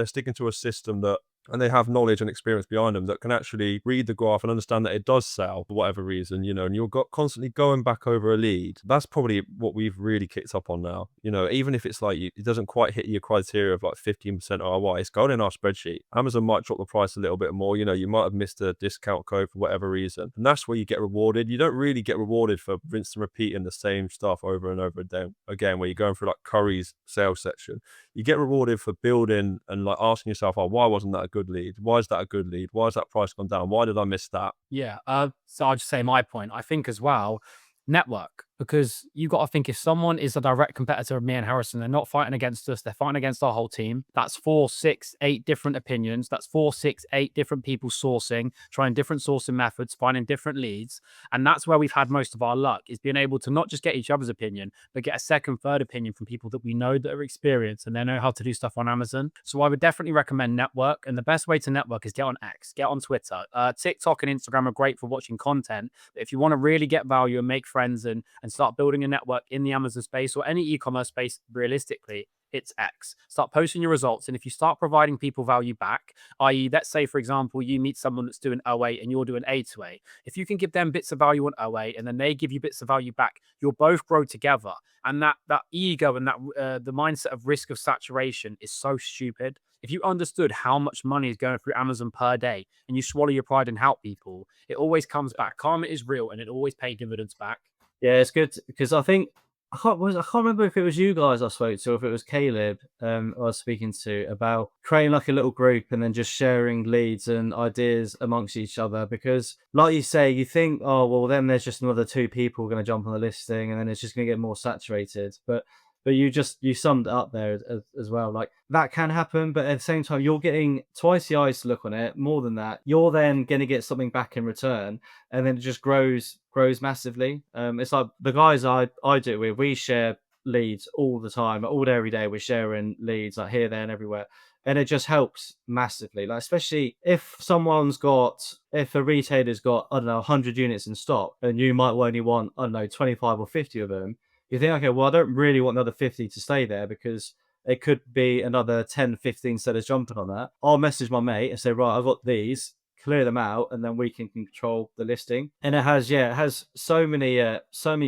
sticking to a system that, and they have knowledge and experience behind them that can actually read the graph and understand that it does sell for whatever reason, and you're constantly going back over a lead. That's probably what we've really kicked up on now. Even if it's like it doesn't quite hit your criteria of like 15% ROI, it's going in our spreadsheet. Amazon might drop the price a little bit more. You might have missed a discount code for whatever reason, and that's where you get rewarded. You don't really get rewarded for rinse and repeating the same stuff over and over again, where you're going through like Curry's sales section. You get rewarded for building and like asking yourself, oh, why wasn't that a good lead? Why is that a good lead? Why has that price gone down? Why did I miss that? Yeah. So I'll just say my point. I think as well, network. because you got to think if someone is a direct competitor of me and Harrison, they're not fighting against us, they're fighting against our whole team. That's 4, 6, 8 different opinions. That's 4, 6, 8 different people sourcing, trying different sourcing methods, finding different leads. And that's where we've had most of our luck, is being able to not just get each other's opinion, but get a second, third opinion from people that we know that are experienced and they know how to do stuff on Amazon. So I would definitely recommend network. And the best way to network is get on X, get on Twitter. TikTok and Instagram are great for watching content. But if you want to really get value and make friends and start building a network in the Amazon space or any e-commerce space, realistically, it's X. Start posting your results. And if you start providing people value back, i.e., let's say, for example, you meet someone that's doing OA and you're doing A to A. If you can give them bits of value on OA and then they give you bits of value back, you'll both grow together. And that ego and that the mindset of risk of saturation is so stupid. If you understood how much money is going through Amazon per day and you swallow your pride and help people, it always comes back. Karma is real and it always pays dividends back. Yeah, it's good because I think I can't remember if it was you guys I spoke to or if it was Caleb I was speaking to about creating like a little group and then just sharing leads and ideas amongst each other. Because, like you say, you think, oh well, then there's just another 2 people going to jump on the listing, and then it's just going to get more saturated. But you summed it up there as well. Like that can happen, but at the same time, you're getting twice the eyes to look on it. More than that, you're then going to get something back in return, and then it just grows massively. It's like the guys I do it with. We share leads all the time, all day, every day. We're sharing leads like here, there, and everywhere, and it just helps massively. Like especially if a retailer's got, I don't know, 100 units in stock, and you might only want, I don't know, 25 or 50 of them. You think, okay, well, I don't really want another 50 to stay there because it could be another 10, 15 sellers jumping on that. I'll message my mate and say, right, I've got these, clear them out, and then we can control the listing. And it has so many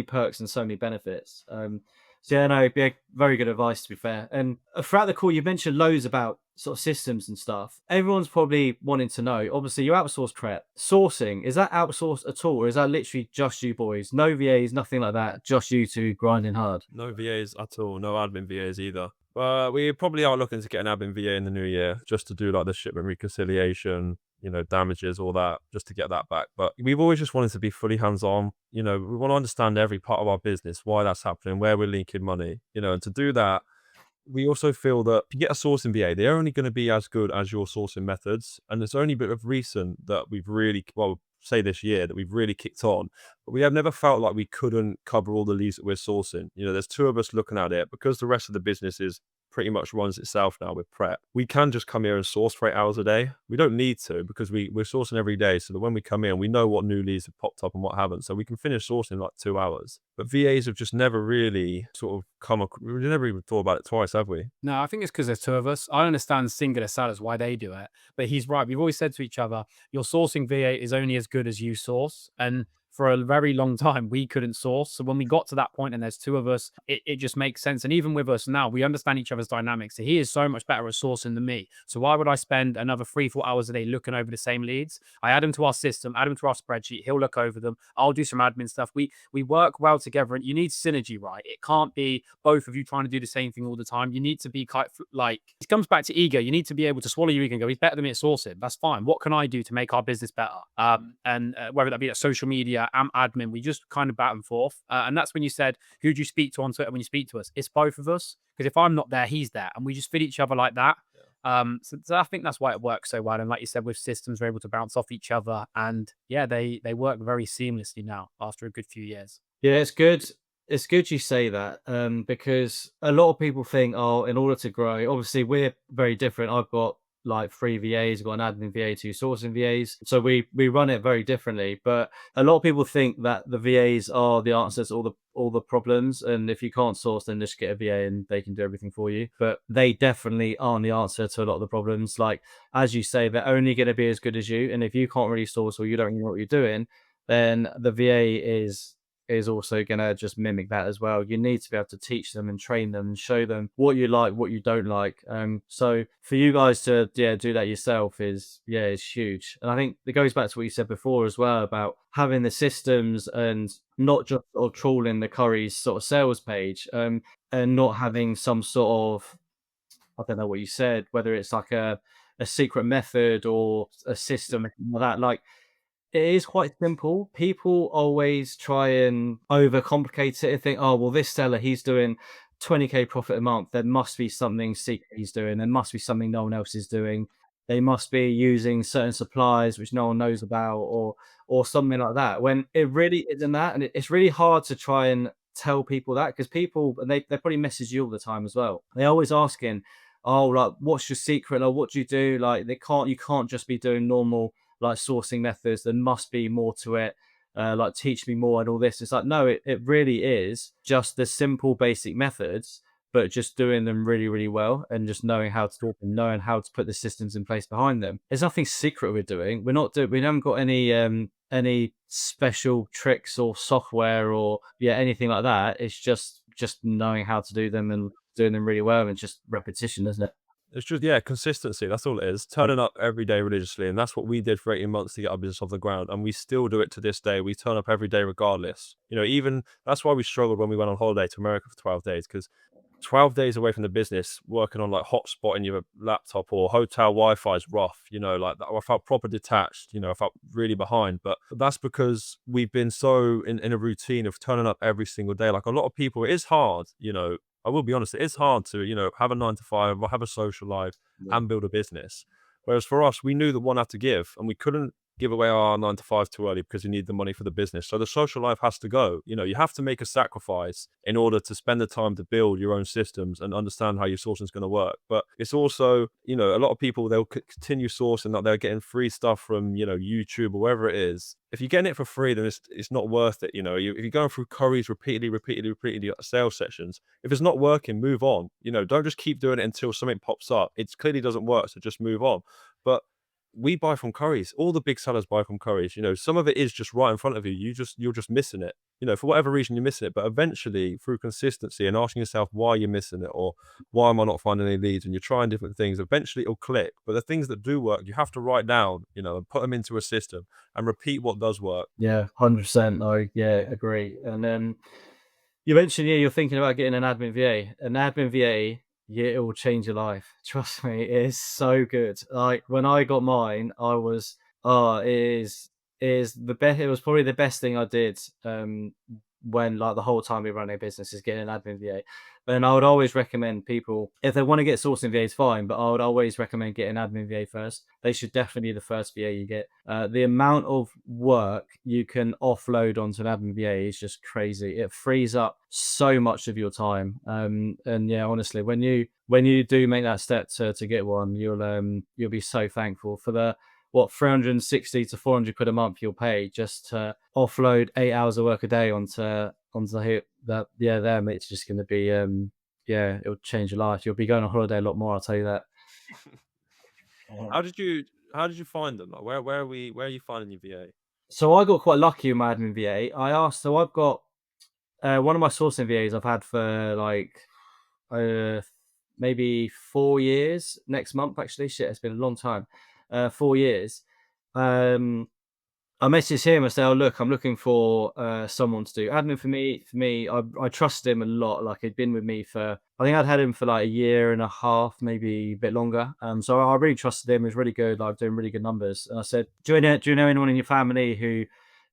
perks and so many benefits. So yeah, no, it'd be a very good advice to be fair. And throughout the call, you mentioned loads about sort of systems and stuff. Everyone's probably wanting to know. Obviously, you outsource prep. Sourcing, is that outsourced at all, or is that literally just you boys? No VAs, nothing like that. Just you two grinding hard. No VAs at all. No admin VAs either. But we probably are looking to get an admin VA in the new year just to do like the shipment reconciliation, damages, all that, just to get that back. But we've always just wanted to be fully hands-on. We want to understand every part of our business, why that's happening, where we're leaking money, and to do that, we also feel that if you get a sourcing VA, they're only going to be as good as your sourcing methods. And it's only a bit of recent that we've really, well, say this year, that we've really kicked on. But we have never felt like we couldn't cover all the leads that we're sourcing. There's 2 of us looking at it because the rest of the business is pretty much runs itself now with prep. We can just come here and source for 8 hours a day. We don't need to because we're sourcing every day, so that when we come in, we know what new leads have popped up and what haven't. So we can finish sourcing in like 2 hours. But VAs have just never really sort of we've never even thought about it twice, have we? No, I think it's because there's 2 of us. I understand singular sellers why they do it, but he's right. We've always said to each other, your sourcing VA is only as good as you source. And for a very long time, we couldn't source. So when we got to that point and there's 2 of us, it just makes sense. And even with us now, we understand each other's dynamics. So he is so much better at sourcing than me. So why would I spend another 3, 4 hours a day looking over the same leads? I add them to our system, add them to our spreadsheet. He'll look over them. I'll do some admin stuff. We work well together, and you need synergy, right? It can't be both of you trying to do the same thing all the time. You need to be like, it comes back to ego. You need to be able to swallow your ego and go, he's better than me at sourcing. That's fine. What can I do to make our business better? And whether that be at social media, admin, we just kind of back and forth. And that's when you said, who do you speak to on Twitter when you speak to us? It's both of us. Because if I'm not there, he's there. And we just fit each other like that. So I think that's why it works so well. And like you said, with systems, we're able to bounce off each other. And yeah, they work very seamlessly now after a good few years. Yeah, it's good. It's good you say that because a lot of people think, oh, in order to grow, obviously we're very different. I've got like 3 VAs, I've got an admin VA, 2 sourcing VAs. So we run it very differently. But a lot of people think that the VAs are the answers to all the problems. And if you can't source, then just get a VA and they can do everything for you. But they definitely aren't the answer to a lot of the problems. Like, as you say, they're only going to be as good as you. And if you can't really source or you don't know what you're doing, then the VA is also going to just mimic that as well. You need to be able to teach them and train them and show them what you like, what you don't like. So for you guys to do that yourself is huge. And I think it goes back to what you said before as well about having the systems and not just sort of trawling the Curry's sort of sales page, and not having some sort of, I don't know what you said, whether it's like a secret method or a system like that. Like it is quite simple. People always try and overcomplicate it and think, oh, well, this seller, he's doing 20K profit a month. There must be something secret he's doing. There must be something no one else is doing. They must be using certain supplies which no one knows about, or something like that. When it really isn't that, and it's really hard to try and tell people that, because people, and they probably message you all the time as well. They're always asking, oh, like, what's your secret? Like, what do you do? Like, you can't just be doing normal like sourcing methods. There must be more to it. Like, teach me more and all this. It's like, no, it really is just the simple basic methods, but just doing them really, really well, and just knowing how to talk and knowing how to put the systems in place behind them. There's nothing secret we're doing. We haven't got any special tricks or software or anything like that. It's just knowing how to do them and doing them really well, and just repetition, isn't it? It's just, yeah, consistency. That's all it is. Turning up every day religiously. And that's what we did for 18 months to get our business off the ground. And we still do it to this day. We turn up every day regardless. You know, even that's why we struggled when we went on holiday to America for 12 days, because 12 days away from the business, working on like hotspot in your laptop or hotel Wi-Fi is rough, you know, like that. I felt proper detached, you know, I felt really behind. But that's because we've been so in a routine of turning up every single day. Like a lot of people, it is hard, you know, I will be honest, it is hard to, you know, have a 9 to 5 or have a social life Yeah. and build a business. Whereas for us, we knew that one had to give, and we couldn't give away our 9 to 5 too early because we need the money for the business. So the social life has to go. You know, you have to make a sacrifice in order to spend the time to build your own systems and understand how your sourcing is going to work. But it's also, you know, a lot of people, they'll continue sourcing, that they're getting free stuff from, you know, YouTube or wherever it is. If you're getting it for free, then it's not worth it. You know, if you're going through curries repeatedly sales sessions, if it's not working, move on. You know, don't just keep doing it until something pops up. It clearly doesn't work, so just move on. But we buy from Currys. All the big sellers buy from Currys. You know, some of it is just right in front of you. You're just missing it. You know, for whatever reason you're missing it. But eventually, through consistency and asking yourself why you're missing it, or why am I not finding any leads, and you're trying different things, eventually it'll click. But the things that do work, you have to write down, you know, and put them into a system and repeat what does work. Yeah, 100%. I agree. And then you mentioned, you're thinking about getting an admin VA. An admin VA, it will change your life. Trust me, it is so good. Like, when I got mine, I was, it is the best. It was probably the best thing I did. When, like, the whole time we run a business, is getting an admin VA. Then I would always recommend people, if they want to get sourcing VAs, fine, but I would always recommend getting admin VA first. They should definitely be the first VA you get. The amount of work you can offload onto an admin VA is just crazy. It frees up so much of your time. And yeah, honestly, when you do make that step to get one, you'll be so thankful for the, what, 360 to 400 quid a month you'll pay just to offload 8 hours of work a day onto that. Yeah, them. It's just going to be, it'll change your life. You'll be going on holiday a lot more, I'll tell you that. How did you how did you find them? Like, where are you finding your VA? So I got quite lucky with my admin VA. I've got one of my sourcing VAs I've had for like uh maybe 4 years next month, actually. Shit, it's been a long time. 4 years. Um I messaged him. I said, "Oh, look, I'm looking for someone to do admin for me. I trust him a lot. Like, he'd been with me for, I think I'd had him for like a year and a half, maybe a bit longer. So I really trusted him. He was really good, like doing really good numbers. And I said, do you know anyone in your family who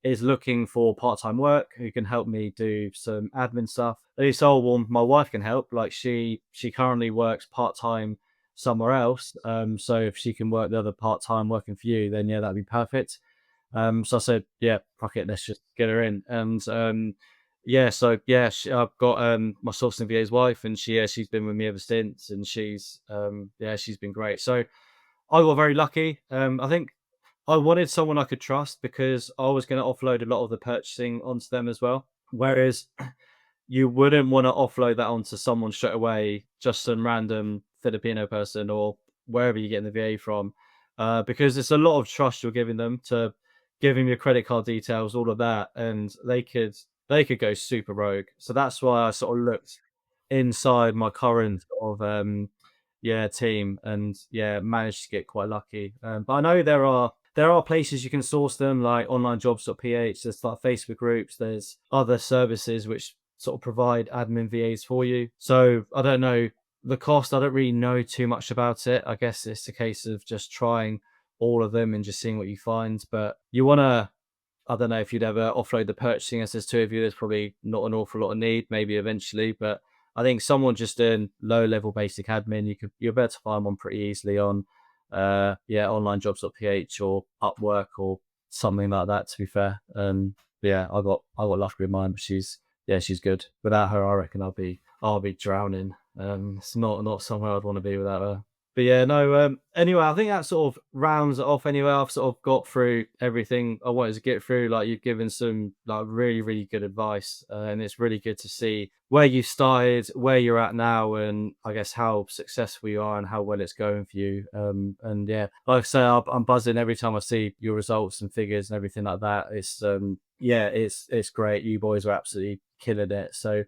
is looking for part-time work, who can help me do some admin stuff?" And he said, "Oh, well, my wife can help. Like, she currently works part-time somewhere else. So if she can work the other part-time working for you, then yeah, that'd be perfect." So I said, "Yeah, fuck it, let's just get her in." And I've got my sourcing VA's wife, and she's been with me ever since, and she's been great. So I got very lucky. I think I wanted someone I could trust, because I was going to offload a lot of the purchasing onto them as well. Whereas you wouldn't want to offload that onto someone straight away, just some random Filipino person or wherever you're getting the VA from, because it's a lot of trust you're giving them, to give them your credit card details, all of that, and they could go super rogue. So that's why I sort of looked inside my current sort of team, and managed to get quite lucky. But I know there are places you can source them, like onlinejobs.ph. There's like Facebook groups. There's other services which sort of provide admin VAs for you. So I don't know the cost. I don't really know too much about it. I guess it's a case of just trying all of them and just seeing what you find. But you want to, I don't know if you'd ever offload the purchasing as there's two of you. There's probably not an awful lot of need, maybe eventually, but I think someone just doing low level basic admin, you're better to find one pretty easily on onlinejobs.ph or Upwork or something like that, to be fair. Yeah, I got lucky with mine, but she's good. Without her, I reckon I'll be drowning. It's not somewhere I'd want to be without her. But yeah, no. Anyway, I think that sort of rounds it off. Anyway, I've sort of got through everything I wanted to get through. Like, you've given some like really, really good advice, and it's really good to see where you started, where you're at now, and I guess how successful you are and how well it's going for you. And yeah, like I say, I'm buzzing every time I see your results and figures and everything like that. It's great. You boys are absolutely killing it. So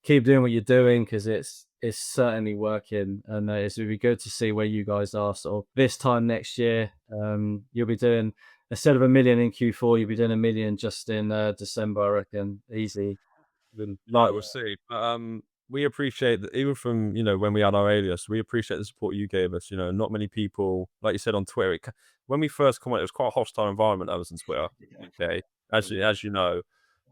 keep doing what you're doing, because it's certainly working, and it's really good to see where you guys are sort of this time next year. You'll be doing, instead of 1 million in Q4, you'll be doing 1 million just in December, I reckon, easy. Then like we'll see. But we appreciate that, even from when we had our alias, we appreciate the support you gave us. Not many people, like you said on Twitter, when we first commented, it was quite a hostile environment that was on Twitter, UK, as you know.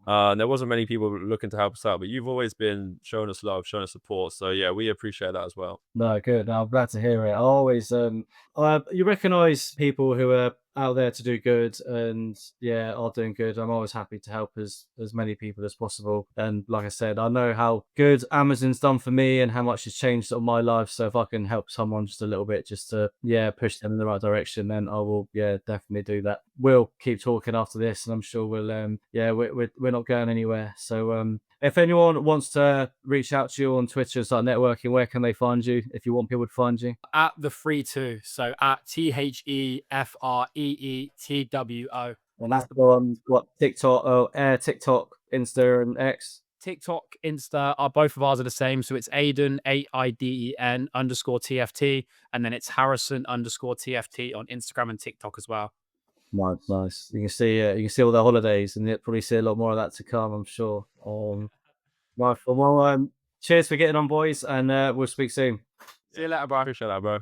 And there wasn't many people looking to help us out, but you've always been showing us love, showing us support. So yeah, we appreciate that as well. No, good. No, I'm glad to hear it. I always, you recognise people who are out there to do good, and yeah, are doing good. I'm always happy to help as many people as possible. And like I said, I know how good Amazon's done for me and how much it's changed on my life. So if I can help someone just a little bit, just to push them in the right direction, then I will definitely do that. We'll keep talking after this, and I'm sure we'll we're not going anywhere. So if anyone wants to reach out to you on Twitter and start networking, where can they find you if you want people to find you? At the free two, so at TheFreeTwo. And that's on what, TikTok, TikTok, Insta, and X. TikTok, Insta are both of ours are the same. So it's Aiden, AIDEN _TFT, and then it's Harrison _TFT on Instagram and TikTok as well. Nice. You can see all the holidays, and you'll probably see a lot more of that to come, I'm sure. Right, well, cheers for getting on, boys, and we'll speak soon. See you later, bro. Appreciate that, bro.